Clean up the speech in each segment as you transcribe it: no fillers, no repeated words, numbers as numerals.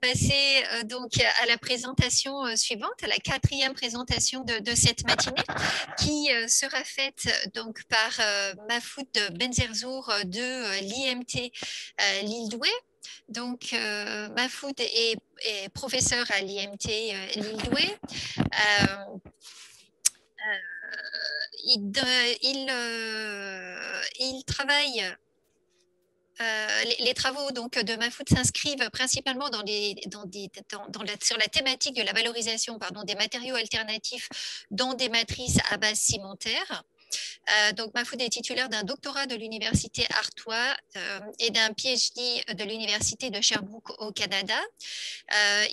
Passer donc à la présentation suivante, à la quatrième présentation de cette matinée, qui sera faite donc par Mahfoud Benzerzour de l'IMT Lille-Douai. Donc, Mahfoud est professeur à l'IMT Lille-Douai. Il travaille. Les travaux donc, de Mahfoud s'inscrivent principalement sur la thématique de la valorisation des matériaux alternatifs dans des matrices à base cimentaire. Donc, Mahfoud est titulaire d'un doctorat de l'université Artois et d'un PhD de l'université de Sherbrooke au Canada.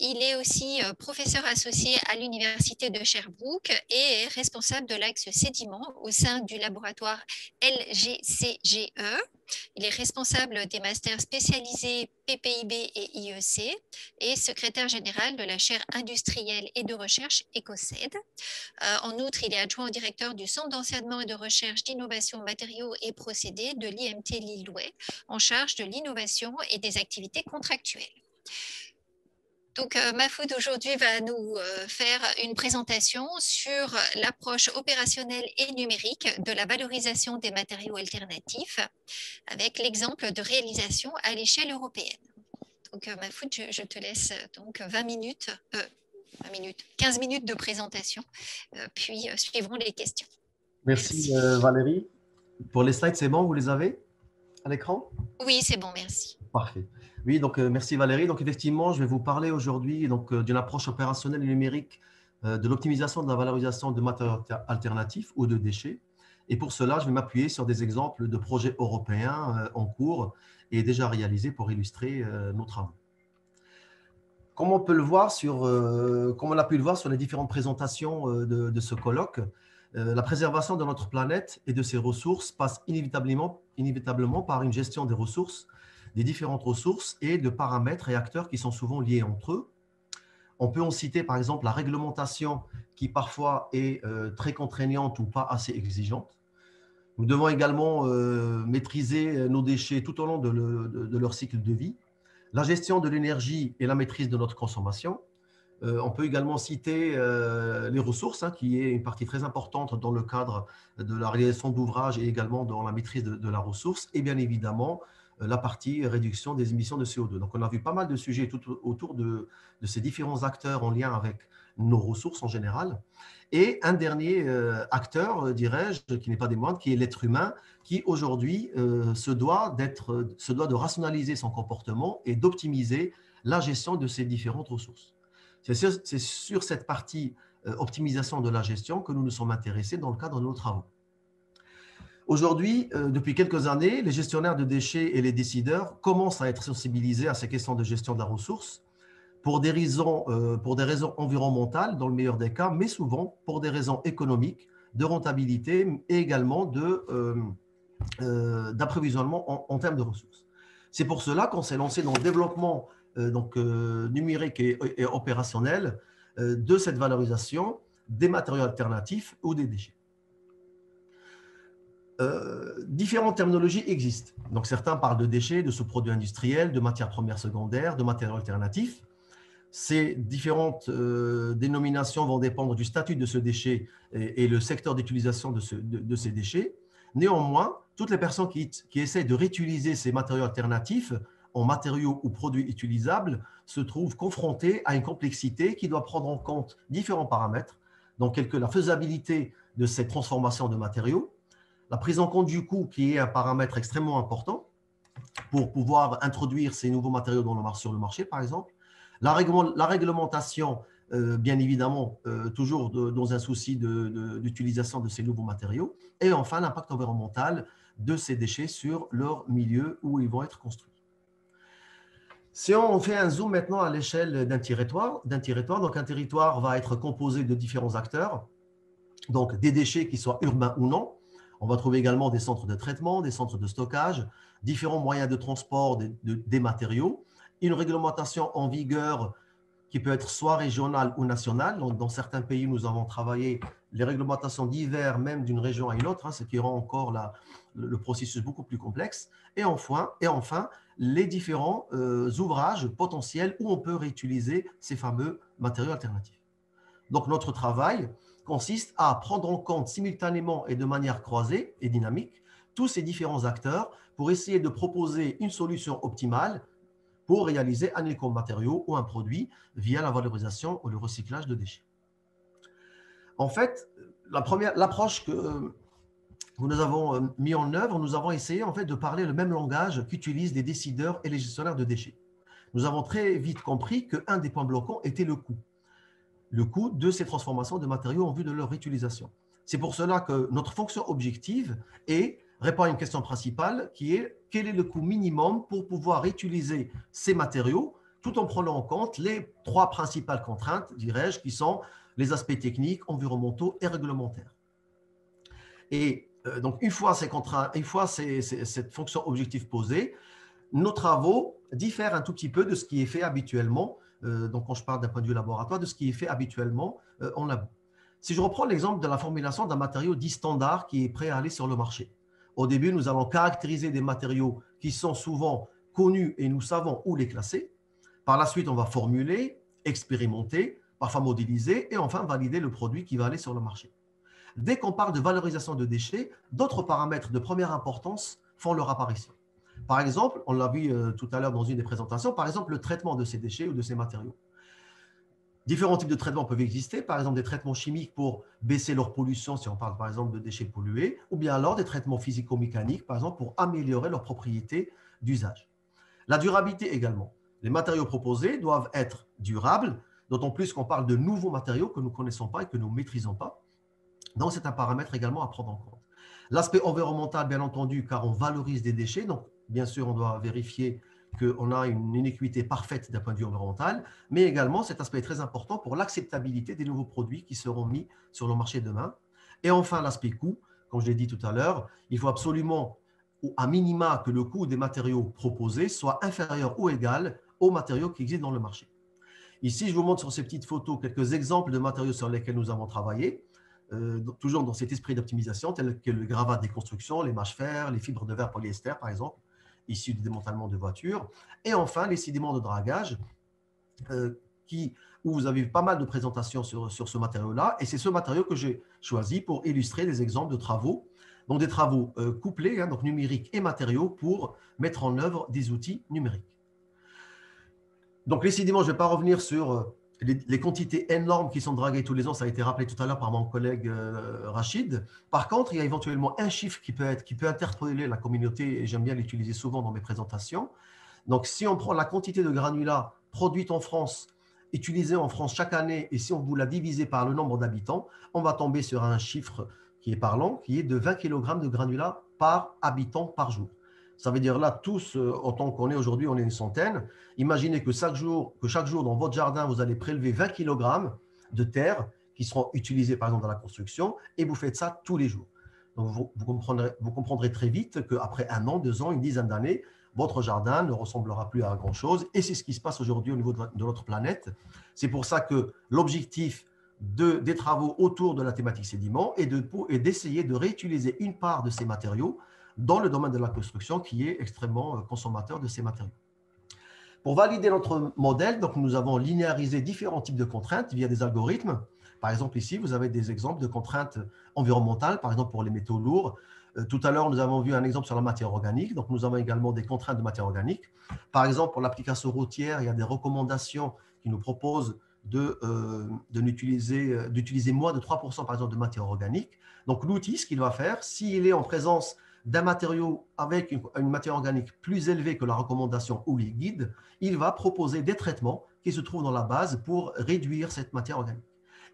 Il est aussi professeur associé à l'université de Sherbrooke et est responsable de l'axe sédiments au sein du laboratoire LGCGE. Il est responsable des masters spécialisés PPIB et IEC et secrétaire général de la chaire industrielle et de recherche ECOCED. En outre, il est adjoint au directeur du Centre d'enseignement et de recherche d'innovation matériaux et procédés de l'IMT Lille-Douai, en charge de l'innovation et des activités contractuelles. Donc, Mahfoud aujourd'hui va nous faire une présentation sur l'approche opérationnelle et numérique de la valorisation des matériaux alternatifs avec l'exemple de réalisation à l'échelle européenne. Donc, Mahfoud, je te laisse donc 15 minutes de présentation, puis suivront les questions. Merci. Valérie. Pour les slides, c'est bon, vous les avez à l'écran? Oui, c'est bon, merci. Parfait. Oui, donc merci Valérie. Donc effectivement, je vais vous parler aujourd'hui d'une approche opérationnelle et numérique de l'optimisation de la valorisation de matériaux alternatifs ou de déchets. Et pour cela, je vais m'appuyer sur des exemples de projets européens en cours et déjà réalisés pour illustrer nos travaux. Comme on a pu le voir sur les différentes présentations de ce colloque, la préservation de notre planète et de ses ressources passe inévitablement par une gestion des ressources, des différentes ressources et de paramètres et acteurs qui sont souvent liés entre eux. On peut en citer par exemple la réglementation qui parfois est très contraignante ou pas assez exigeante. Nous devons également maîtriser nos déchets tout au long de leur cycle de vie. La gestion de l'énergie et la maîtrise de notre consommation. On peut également citer les ressources, qui est une partie très importante dans le cadre de la réalisation d'ouvrages et également dans la maîtrise de la ressource. Et bien évidemment, la partie réduction des émissions de CO2. Donc, on a vu pas mal de sujets tout autour de ces différents acteurs en lien avec nos ressources en général. Et un dernier acteur, dirais-je, qui n'est pas des moindres, qui est l'être humain, qui aujourd'hui se doit de rationaliser son comportement et d'optimiser la gestion de ces différentes ressources. C'est sur cette partie optimisation de la gestion que nous nous sommes intéressés dans le cadre de nos travaux. Aujourd'hui, depuis quelques années, les gestionnaires de déchets et les décideurs commencent à être sensibilisés à ces questions de gestion de la ressource pour des raisons environnementales dans le meilleur des cas, mais souvent pour des raisons économiques, de rentabilité et également d'approvisionnement en termes de ressources. C'est pour cela qu'on s'est lancé dans le développement numérique et opérationnel de cette valorisation des matériaux alternatifs ou des déchets. Différentes terminologies existent. Donc, certains parlent de déchets, de sous-produits industriels, de matières premières secondaires, de matériaux alternatifs. Ces différentes dénominations vont dépendre du statut de ce déchet et le secteur d'utilisation de ces déchets. Néanmoins, toutes les personnes qui essaient de réutiliser ces matériaux alternatifs en matériaux ou produits utilisables se trouvent confrontées à une complexité qui doit prendre en compte différents paramètres, donc tels que la faisabilité de cette transformation de matériaux, la prise en compte du coût qui est un paramètre extrêmement important pour pouvoir introduire ces nouveaux matériaux sur le marché, par exemple, la réglementation, bien évidemment, toujours dans un souci d'utilisation de ces nouveaux matériaux, et enfin l'impact environnemental de ces déchets sur leur milieu où ils vont être construits. Si on fait un zoom maintenant à l'échelle d'un territoire, donc un territoire va être composé de différents acteurs, donc des déchets qui soient urbains ou non. On va trouver également des centres de traitement, des centres de stockage, différents moyens de transport des matériaux, une réglementation en vigueur qui peut être soit régionale ou nationale. Donc, dans certains pays, nous avons travaillé les réglementations divers même d'une région à une autre, ce qui rend encore le processus beaucoup plus complexe. Et enfin les différents ouvrages potentiels où on peut réutiliser ces fameux matériaux alternatifs. Donc, notre travail consiste à prendre en compte simultanément et de manière croisée et dynamique tous ces différents acteurs pour essayer de proposer une solution optimale pour réaliser un écomatériau ou un produit via la valorisation ou le recyclage de déchets. En fait, l'approche que nous avons mis en œuvre, nous avons essayé en fait de parler le même langage qu'utilisent les décideurs et les gestionnaires de déchets. Nous avons très vite compris qu'un des points bloquants était le coût de ces transformations de matériaux en vue de leur réutilisation. C'est pour cela que notre fonction objective répond à une question principale qui est quel est le coût minimum pour pouvoir réutiliser ces matériaux tout en prenant en compte les 3 principales contraintes, dirais-je, qui sont les aspects techniques, environnementaux et réglementaires. Et donc, une fois cette fonction objective posée, nos travaux diffèrent un tout petit peu de ce qui est fait habituellement. Donc, quand je parle d'un point de vue laboratoire, de ce qui est fait habituellement en labo. Si je reprends l'exemple de la formulation d'un matériau dit standard qui est prêt à aller sur le marché. Au début, nous allons caractériser des matériaux qui sont souvent connus et nous savons où les classer. Par la suite, on va formuler, expérimenter, parfois modéliser et enfin valider le produit qui va aller sur le marché. Dès qu'on parle de valorisation de déchets, d'autres paramètres de première importance font leur apparition. Par exemple, on l'a vu tout à l'heure dans une des présentations, par exemple le traitement de ces déchets ou de ces matériaux. Différents types de traitements peuvent exister, par exemple des traitements chimiques pour baisser leur pollution, si on parle par exemple de déchets pollués, ou bien alors des traitements physico-mécaniques, par exemple pour améliorer leurs propriétés d'usage. La durabilité également. Les matériaux proposés doivent être durables, d'autant plus qu'on parle de nouveaux matériaux que nous ne connaissons pas et que nous ne maîtrisons pas. Donc, c'est un paramètre également à prendre en compte. L'aspect environnemental, bien entendu, car on valorise des déchets. Donc, bien sûr, on doit vérifier qu'on a une inéquité parfaite d'un point de vue environnemental, mais également, cet aspect est très important pour l'acceptabilité des nouveaux produits qui seront mis sur le marché demain. Et enfin, l'aspect coût, comme je l'ai dit tout à l'heure, il faut absolument, ou à minima, que le coût des matériaux proposés soit inférieur ou égal aux matériaux qui existent dans le marché. Ici, je vous montre sur ces petites photos quelques exemples de matériaux sur lesquels nous avons travaillé. Toujours dans cet esprit d'optimisation, tel que le gravat des constructions, les mâches fer, les fibres de verre polyester, par exemple, issus du démantèlement de voitures, et enfin les sédiments de dragage, où vous avez eu pas mal de présentations sur ce matériau-là, et c'est ce matériau que j'ai choisi pour illustrer des exemples de travaux, donc des travaux couplés, donc numériques et matériaux, pour mettre en œuvre des outils numériques. Donc les sédiments, je ne vais pas revenir sur les quantités énormes qui sont draguées tous les ans, ça a été rappelé tout à l'heure par mon collègue Rachid. Par contre, il y a éventuellement un chiffre qui peut interpeller la communauté, et j'aime bien l'utiliser souvent dans mes présentations. Donc, si on prend la quantité de granulats produite en France, utilisée en France chaque année, et si on vous la divise par le nombre d'habitants, on va tomber sur un chiffre qui est parlant, qui est de 20 kg de granulats par habitant par jour. Ça veut dire là, tous, autant qu'on est aujourd'hui, on est une centaine. Imaginez que chaque jour, dans votre jardin, vous allez prélever 20 kg de terre qui seront utilisés, par exemple, dans la construction, et vous faites ça tous les jours. Donc, vous comprendrez très vite qu'après 1 an, 2 ans, une dizaine d'années, votre jardin ne ressemblera plus à grand-chose. Et c'est ce qui se passe aujourd'hui au niveau de notre planète. C'est pour ça que l'objectif des travaux autour de la thématique sédiments est d'essayer de réutiliser une part de ces matériaux dans le domaine de la construction qui est extrêmement consommateur de ces matériaux. Pour valider notre modèle, donc, nous avons linéarisé différents types de contraintes via des algorithmes. Par exemple, ici, vous avez des exemples de contraintes environnementales, par exemple pour les métaux lourds. Tout à l'heure, nous avons vu un exemple sur la matière organique. Donc, nous avons également des contraintes de matière organique. Par exemple, pour l'application routière, il y a des recommandations qui nous proposent d'utiliser moins de 3% par exemple de matière organique. Donc, l'outil, ce qu'il va faire, s'il est en présence d'un matériau avec une matière organique plus élevée que la recommandation ou les guides, il va proposer des traitements qui se trouvent dans la base pour réduire cette matière organique.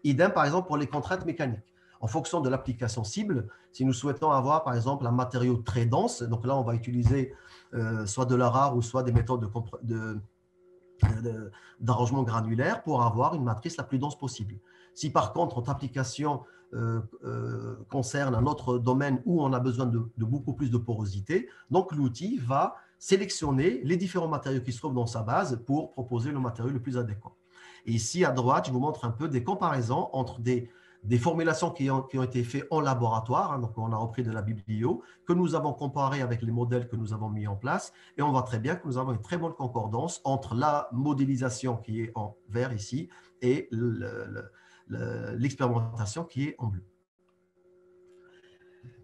Idem, par exemple, pour les contraintes mécaniques. En fonction de l'application cible, si nous souhaitons avoir, par exemple, un matériau très dense, donc là, on va utiliser soit de la rare ou soit des méthodes d'arrangement granulaire pour avoir une matrice la plus dense possible. Si par contre, notre application concerne un autre domaine où on a besoin de beaucoup plus de porosité, donc l'outil va sélectionner les différents matériaux qui se trouvent dans sa base pour proposer le matériau le plus adéquat. Et ici, à droite, je vous montre un peu des comparaisons entre des des formulations qui ont été faites en laboratoire, hein, donc on a repris de la biblio, que nous avons comparé avec les modèles que nous avons mis en place, et on voit très bien que nous avons une très bonne concordance entre la modélisation qui est en vert ici et l'expérimentation qui est en bleu.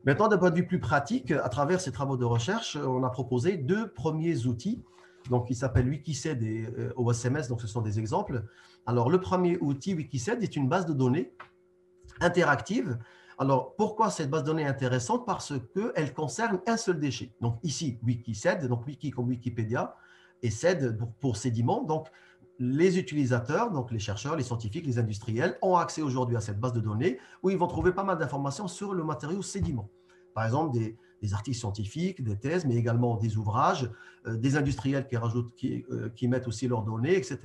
Maintenant, d'un point de vue plus pratique, à travers ces travaux de recherche, on a proposé deux premiers outils, donc, qui s'appellent Wikiced et OSMS, donc ce sont des exemples. Alors, le premier outil, Wikiced, est une base de données interactive. Alors, pourquoi cette base de données est intéressante? Parce qu'elle concerne un seul déchet. Donc, ici, Wikiced, donc Wiki comme Wikipédia, et Ced pour sédiments. Donc, les utilisateurs, donc les chercheurs, les scientifiques, les industriels, ont accès aujourd'hui à cette base de données où ils vont trouver pas mal d'informations sur le matériau sédiment. Par exemple, des articles scientifiques, des thèses, mais également des ouvrages, des industriels qui mettent aussi leurs données, etc.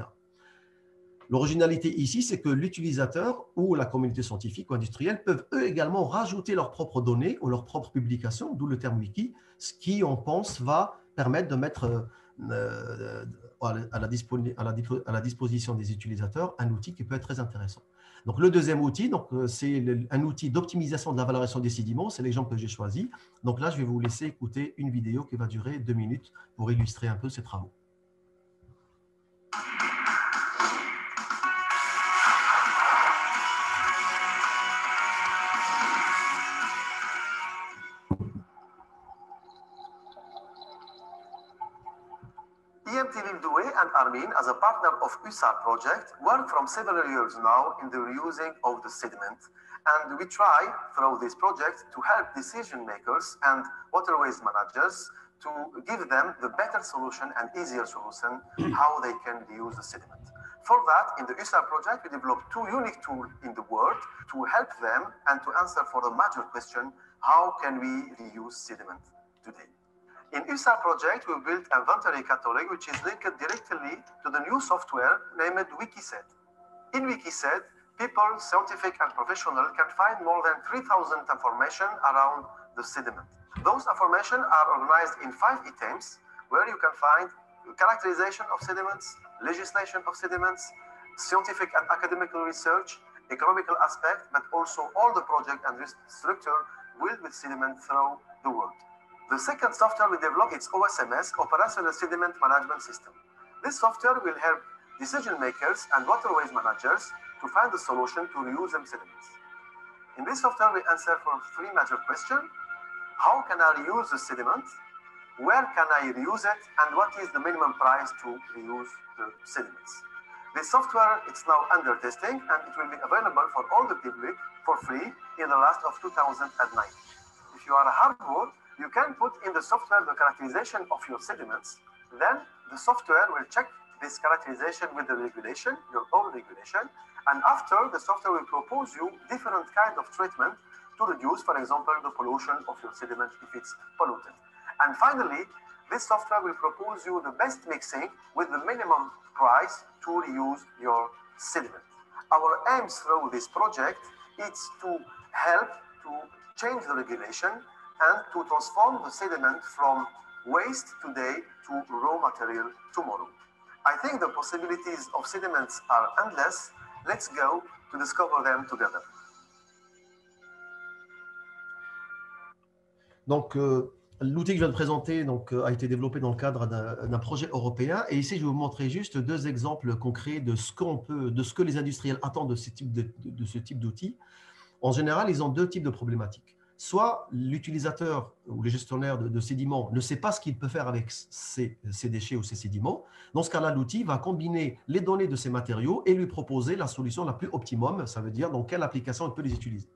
L'originalité ici, c'est que l'utilisateur ou la communauté scientifique ou industrielle peuvent eux également rajouter leurs propres données ou leurs propres publications, d'où le terme wiki, ce qui, on pense, va permettre de mettre à la disposition des utilisateurs un outil qui peut être très intéressant. Donc, le deuxième outil, c'est un outil d'optimisation de la valorisation des sédiments. C'est l'exemple que j'ai choisi. Donc là, je vais vous laisser écouter une vidéo qui va durer 2 minutes pour illustrer un peu ces travaux. EMT Livdoué and Armin, as a partner of USAR project, work from several years now in the reusing of the sediment. And we try, through this project, to help decision makers and waterways managers to give them the better solution and easier solution how they can reuse the sediment. For that, in the USAR project, we developed 2 unique tools in the world to help them and to answer for the major question, how can we reuse sediment today? In USAR project, we built a inventory catalog which is linked directly to the new software named Wikiced. In Wikiced, people, scientific and professional, can find more than 3,000 information around the sediment. Those information are organized in 5 items where you can find characterization of sediments, legislation of sediments, scientific and academic research, economical aspect, but also all the project and structure built with sediment through the world. The second software we developed is OSMS, Operational Sediment Management System. This software will help decision makers and waterways managers to find a solution to reuse them sediments. In this software, we answer for 3 major questions. How can I reuse the sediment? Where can I reuse it? And what is the minimum price to reuse the sediments? This software is now under testing and it will be available for all the public for free in the last of 2009. If you are a hardware, you can put in the software the characterization of your sediments. Then the software will check this characterization with the regulation, your own regulation. And after, the software will propose you different kind of treatment to reduce, for example, the pollution of your sediment if it's polluted. And finally, this software will propose you the best mixing with the minimum price to reuse your sediment. Our aims through this project is to help to change the regulation and to transform the sediment from waste today to raw material tomorrow. I think the possibilities of sediments are endless. Let's go to discover them together. Donc, l'outil que je viens de présenter a été développé dans le cadre d'un projet européen. Et ici, je vais vous montrer juste 2 exemples concrets de ce que les industriels attendent de ce type d'outils. En général, ils ont 2 types de problématiques. Soit l'utilisateur ou le gestionnaire de sédiments ne sait pas ce qu'il peut faire avec ces déchets ou ces sédiments. Dans ce cas-là, l'outil va combiner les données de ces matériaux et lui proposer la solution la plus optimum, ça veut dire dans quelle application il peut les utiliser.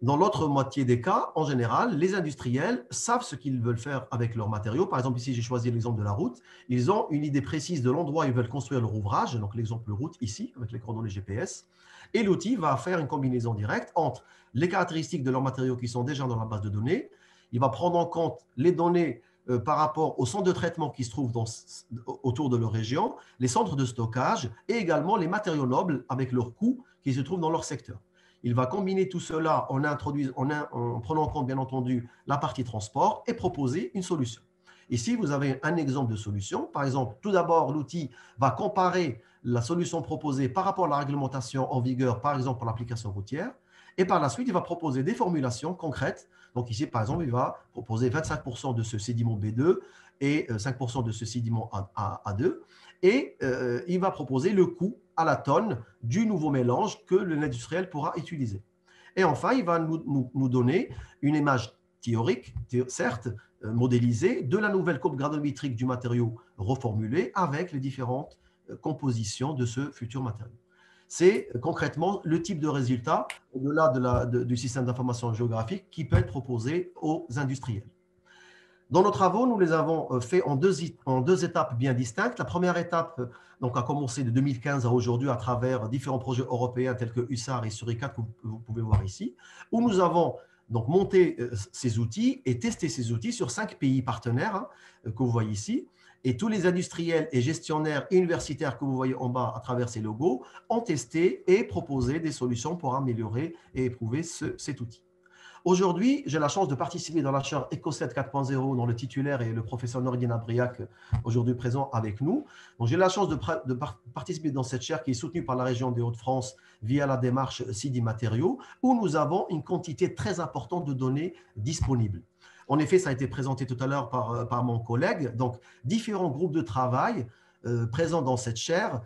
Dans l'autre moitié des cas, en général, les industriels savent ce qu'ils veulent faire avec leurs matériaux. Par exemple, ici, j'ai choisi l'exemple de la route. Ils ont une idée précise de l'endroit où ils veulent construire leur ouvrage, donc l'exemple route ici, avec les coordonnées GPS. Et l'outil va faire une combinaison directe entre les caractéristiques de leurs matériaux qui sont déjà dans la base de données. Il va prendre en compte les données par rapport aux centres de traitement qui se trouvent autour de leur région, les centres de stockage et également les matériaux nobles avec leurs coûts qui se trouvent dans leur secteur. Il va combiner tout cela en prenant en compte, bien entendu, la partie transport et proposer une solution. Ici, vous avez un exemple de solution. Par exemple, tout d'abord, l'outil va comparer la solution proposée par rapport à la réglementation en vigueur, par exemple pour l'application routière. Et par la suite, il va proposer des formulations concrètes. Donc ici, par exemple, il va proposer 25% de ce sédiment B2 et 5% de ce sédiment A2. Et il va proposer le coût à la tonne du nouveau mélange que l'industriel pourra utiliser. Et enfin, il va nous donner une image théorique, certes, modélisée, de la nouvelle courbe granulométrique du matériau reformulé avec les différentes compositions de ce futur matériau. C'est concrètement le type de résultat, au-delà du système d'information géographique, qui peut être proposé aux industriels. Dans nos travaux, nous les avons fait en deux étapes bien distinctes. La première étape donc, a commencé de 2015 à aujourd'hui à travers différents projets européens tels que USAR et Suricat que vous pouvez voir ici, où nous avons donc monté ces outils et testé ces outils sur 5 pays partenaires que vous voyez ici. Et tous les industriels et gestionnaires universitaires que vous voyez en bas à travers ces logos ont testé et proposé des solutions pour améliorer et éprouver cet outil. Aujourd'hui, j'ai la chance de participer dans la chaire EcoSet 4.0 dont le titulaire est le professeur Nourdine Abriac, aujourd'hui présent avec nous. Donc, j'ai la chance de participer dans cette chaire qui est soutenue par la région des Hauts-de-France via la démarche CIDI Matériaux, où nous avons une quantité très importante de données disponibles. En effet, ça a été présenté tout à l'heure par mon collègue. Donc, différents groupes de travail présents dans cette chaire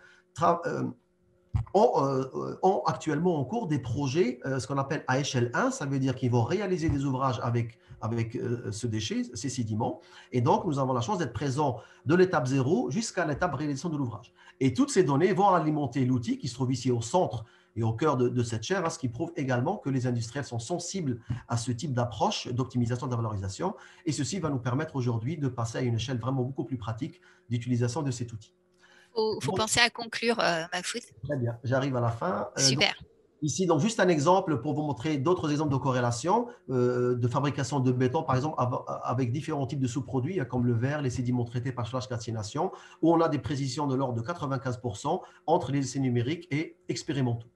ont actuellement en cours des projets, ce qu'on appelle à échelle 1, ça veut dire qu'ils vont réaliser des ouvrages avec ce déchet, ces sédiments. Et donc, nous avons la chance d'être présents de l'étape 0 jusqu'à l'étape réalisation de l'ouvrage. Et toutes ces données vont alimenter l'outil qui se trouve ici au centre et au cœur de cette chaire, ce qui prouve également que les industriels sont sensibles à ce type d'approche d'optimisation de la valorisation. Et ceci va nous permettre aujourd'hui de passer à une échelle vraiment beaucoup plus pratique d'utilisation de cet outil. Il faut penser à conclure, Mahfoud. Très bien, j'arrive à la fin. Super. Ici, donc, juste un exemple pour vous montrer d'autres exemples de corrélation de fabrication de béton, par exemple, avec différents types de sous-produits, comme le verre, les sédiments traités par flash calcination, où on a des précisions de l'ordre de 95% entre les essais numériques et expérimentaux.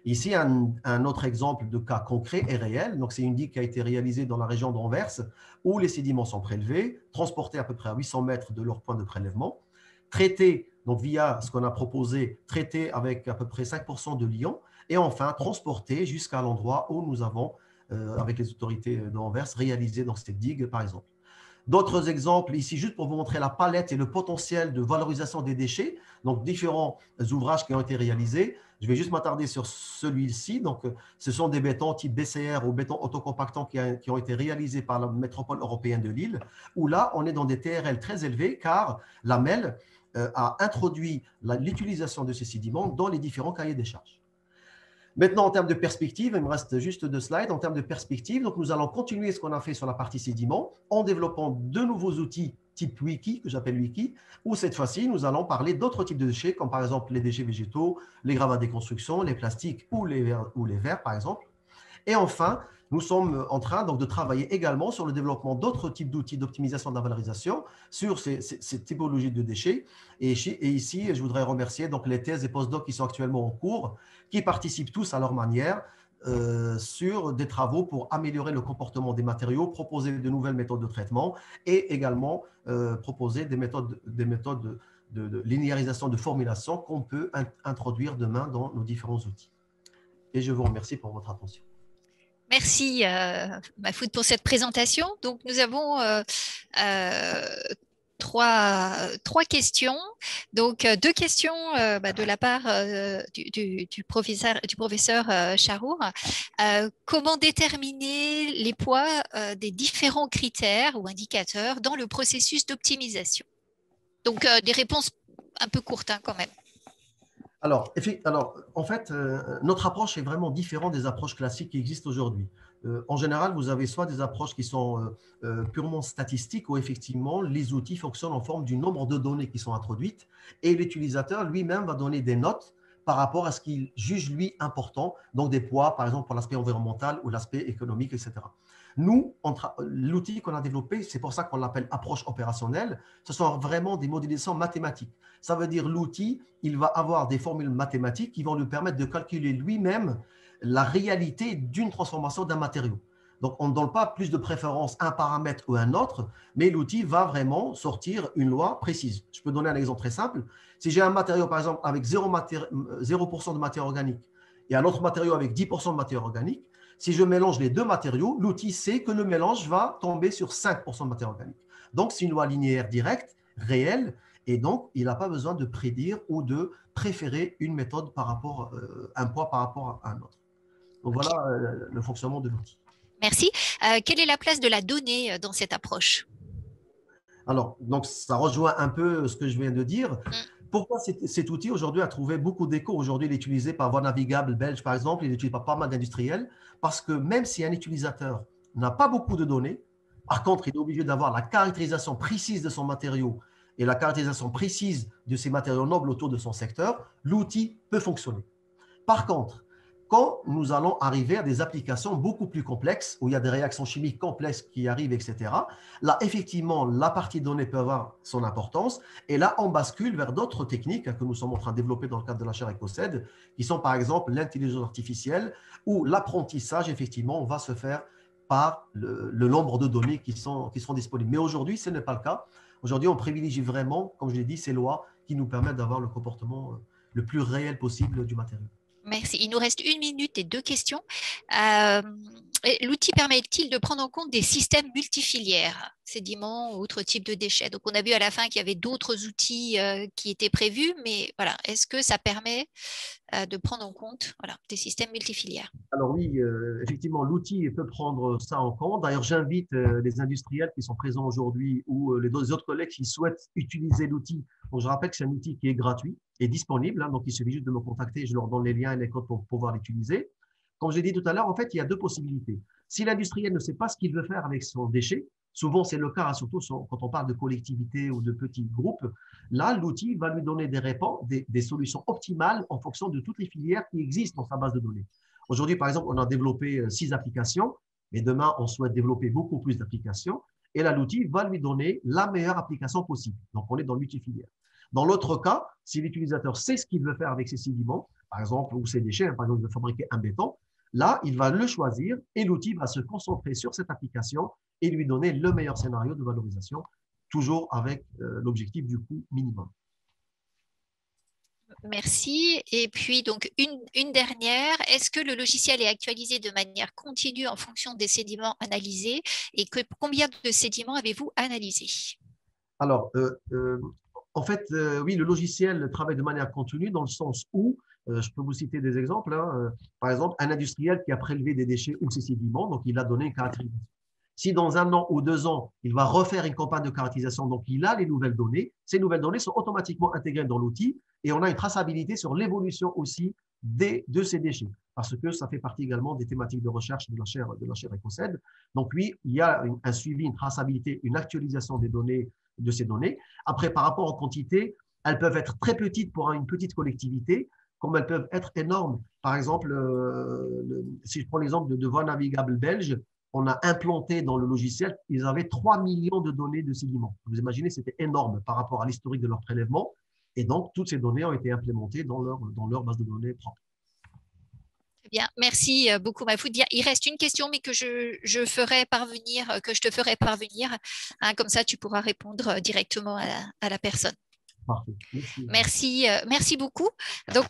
Ici, un autre exemple de cas concret et réel. Donc, c'est une digue qui a été réalisée dans la région d'Anvers, où les sédiments sont prélevés, transportés à peu près à 800 mètres de leur point de prélèvement, traités donc via ce qu'on a proposé, traités avec à peu près 5% de l'ion, et enfin transportés jusqu'à l'endroit où nous avons, avec les autorités d'Anvers, réalisé dans cette digue, par exemple. D'autres exemples ici, juste pour vous montrer la palette et le potentiel de valorisation des déchets, donc différents ouvrages qui ont été réalisés. Je vais juste m'attarder sur celui-ci. Donc, ce sont des bétons type BCR ou béton autocompactant qui ont été réalisés par la métropole européenne de Lille, où là, on est dans des TRL très élevés car la MEL a introduit l'utilisation de ces sédiments dans les différents cahiers des charges. Maintenant, en termes de perspective, il me reste juste 2 slides. En termes de perspective, donc nous allons continuer ce qu'on a fait sur la partie sédiments en développant de nouveaux outils type Wiki, que j'appelle Wiki, où cette fois-ci, nous allons parler d'autres types de déchets, comme par exemple les déchets végétaux, les gravats des constructions, les plastiques ou les verres, par exemple. Et enfin, nous sommes en train donc, de travailler également sur le développement d'autres types d'outils d'optimisation de la valorisation sur ces typologies de déchets. Et ici, je voudrais remercier donc, les thèses et postdocs qui sont actuellement en cours, qui participent tous à leur manière sur des travaux pour améliorer le comportement des matériaux, proposer de nouvelles méthodes de traitement et également proposer des méthodes de linéarisation de formulation qu'on peut introduire demain dans nos différents outils. Et je vous remercie pour votre attention. Merci, Mahfoud, pour cette présentation. Donc, nous avons trois questions. Donc, 2 questions de la part du professeur Charour. Comment déterminer les poids des différents critères ou indicateurs dans le processus d'optimisation? Donc, des réponses un peu courtes quand même. Alors, en fait, notre approche est vraiment différente des approches classiques qui existent aujourd'hui. En général, vous avez soit des approches qui sont purement statistiques où effectivement les outils fonctionnent en forme du nombre de données qui sont introduites et l'utilisateur lui-même va donner des notes par rapport à ce qu'il juge lui important, donc des poids par exemple pour l'aspect environnemental ou l'aspect économique, etc. Nous, l'outil qu'on a développé, c'est pour ça qu'on l'appelle approche opérationnelle, ce sont vraiment des modélisations mathématiques. Ça veut dire l'outil, il va avoir des formules mathématiques qui vont lui permettre de calculer lui-même la réalité d'une transformation d'un matériau. Donc, on ne donne pas plus de préférence à un paramètre ou à un autre, mais l'outil va vraiment sortir une loi précise. Je peux donner un exemple très simple. Si j'ai un matériau, par exemple, avec 0% de matière organique et un autre matériau avec 10% de matière organique, si je mélange les deux matériaux, l'outil sait que le mélange va tomber sur 5% de matière organique. Donc, c'est une loi linéaire directe, réelle, et donc, il n'a pas besoin de prédire ou de préférer une méthode par rapport, un poids par rapport à un autre. Donc, Okay. voilà le fonctionnement de l'outil. Merci. Quelle est la place de la donnée dans cette approche? Alors, donc, ça rejoint un peu ce que je viens de dire. Mm. Pourquoi cet outil aujourd'hui a trouvé beaucoup d'écho? Aujourd'hui, il est utilisé par Voie navigable belge, par exemple, il est utilisé par pas mal d'industriels, parce que même si un utilisateur n'a pas beaucoup de données, par contre, il est obligé d'avoir la caractérisation précise de son matériau et la caractérisation précise de ces matériaux nobles autour de son secteur, l'outil peut fonctionner. Par contre, quand nous allons arriver à des applications beaucoup plus complexes, où il y a des réactions chimiques complexes qui arrivent, etc., là, effectivement, la partie donnée peut avoir son importance. Et là, on bascule vers d'autres techniques que nous sommes en train de développer dans le cadre de la chaire EcoCED, qui sont par exemple l'intelligence artificielle, où l'apprentissage, effectivement, va se faire par le nombre de données qui seront disponibles. Mais aujourd'hui, ce n'est pas le cas. Aujourd'hui, on privilégie vraiment, comme je l'ai dit, ces lois qui nous permettent d'avoir le comportement le plus réel possible du matériau. Merci. Il nous reste 1 minute et 2 questions. L'outil permet-il de prendre en compte des systèmes multifilières, sédiments ou autres types de déchets? Donc, on a vu à la fin qu'il y avait d'autres outils qui étaient prévus, mais voilà, est-ce que ça permet de prendre en compte des systèmes multifilières? Alors oui, effectivement, l'outil peut prendre ça en compte. D'ailleurs, j'invite les industriels qui sont présents aujourd'hui ou les autres collègues qui souhaitent utiliser l'outil. Donc, je rappelle que c'est un outil qui est gratuit et disponible. Donc, il suffit juste de me contacter. Je leur donne les liens et les codes pour pouvoir l'utiliser. Comme je l'ai dit tout à l'heure, en fait, il y a deux possibilités. Si l'industriel ne sait pas ce qu'il veut faire avec son déchet, souvent c'est le cas, surtout quand on parle de collectivités ou de petits groupes, là, l'outil va lui donner des solutions optimales en fonction de toutes les filières qui existent dans sa base de données. Aujourd'hui, par exemple, on a développé 6 applications, mais demain, on souhaite développer beaucoup plus d'applications. Et là, l'outil va lui donner la meilleure application possible. Donc, on est dans multifilière. Dans l'autre cas, si l'utilisateur sait ce qu'il veut faire avec ses sédiments, par exemple, ou ses déchets, par exemple, il veut fabriquer un béton, là, il va le choisir et l'outil va se concentrer sur cette application et lui donner le meilleur scénario de valorisation, toujours avec l'objectif du coût minimum. Merci. Et puis, donc, une dernière. Est-ce que le logiciel est actualisé de manière continue en fonction des sédiments analysés et combien de sédiments avez-vous analysés? Alors, en fait, oui, le logiciel travaille de manière continue dans le sens où, je peux vous citer des exemples, hein, par exemple, un industriel qui a prélevé des déchets ou ses sédiments, donc il a donné une caractérisation. Si dans 1 an ou 2 ans, il va refaire une campagne de caractérisation, donc il a les nouvelles données, ces nouvelles données sont automatiquement intégrées dans l'outil et on a une traçabilité sur l'évolution aussi de ces déchets, parce que ça fait partie également des thématiques de recherche de la chaire EcoCED. Donc oui, il y a un suivi, une traçabilité, une actualisation des données, de ces données. Après, par rapport aux quantités, elles peuvent être très petites pour une petite collectivité, comme elles peuvent être énormes. Par exemple, si je prends l'exemple de Voie navigable belge, on a implanté dans le logiciel, ils avaient 3 millions de données de sédiments. Vous imaginez, c'était énorme par rapport à l'historique de leur prélèvement. Et donc, toutes ces données ont été implémentées dans leur base de données propre. Très bien, merci beaucoup Mahfoud. Il reste une question, mais que je ferai parvenir, que je te ferai parvenir. Hein, comme ça, tu pourras répondre directement à la personne. Parfait. Merci, merci beaucoup. Donc,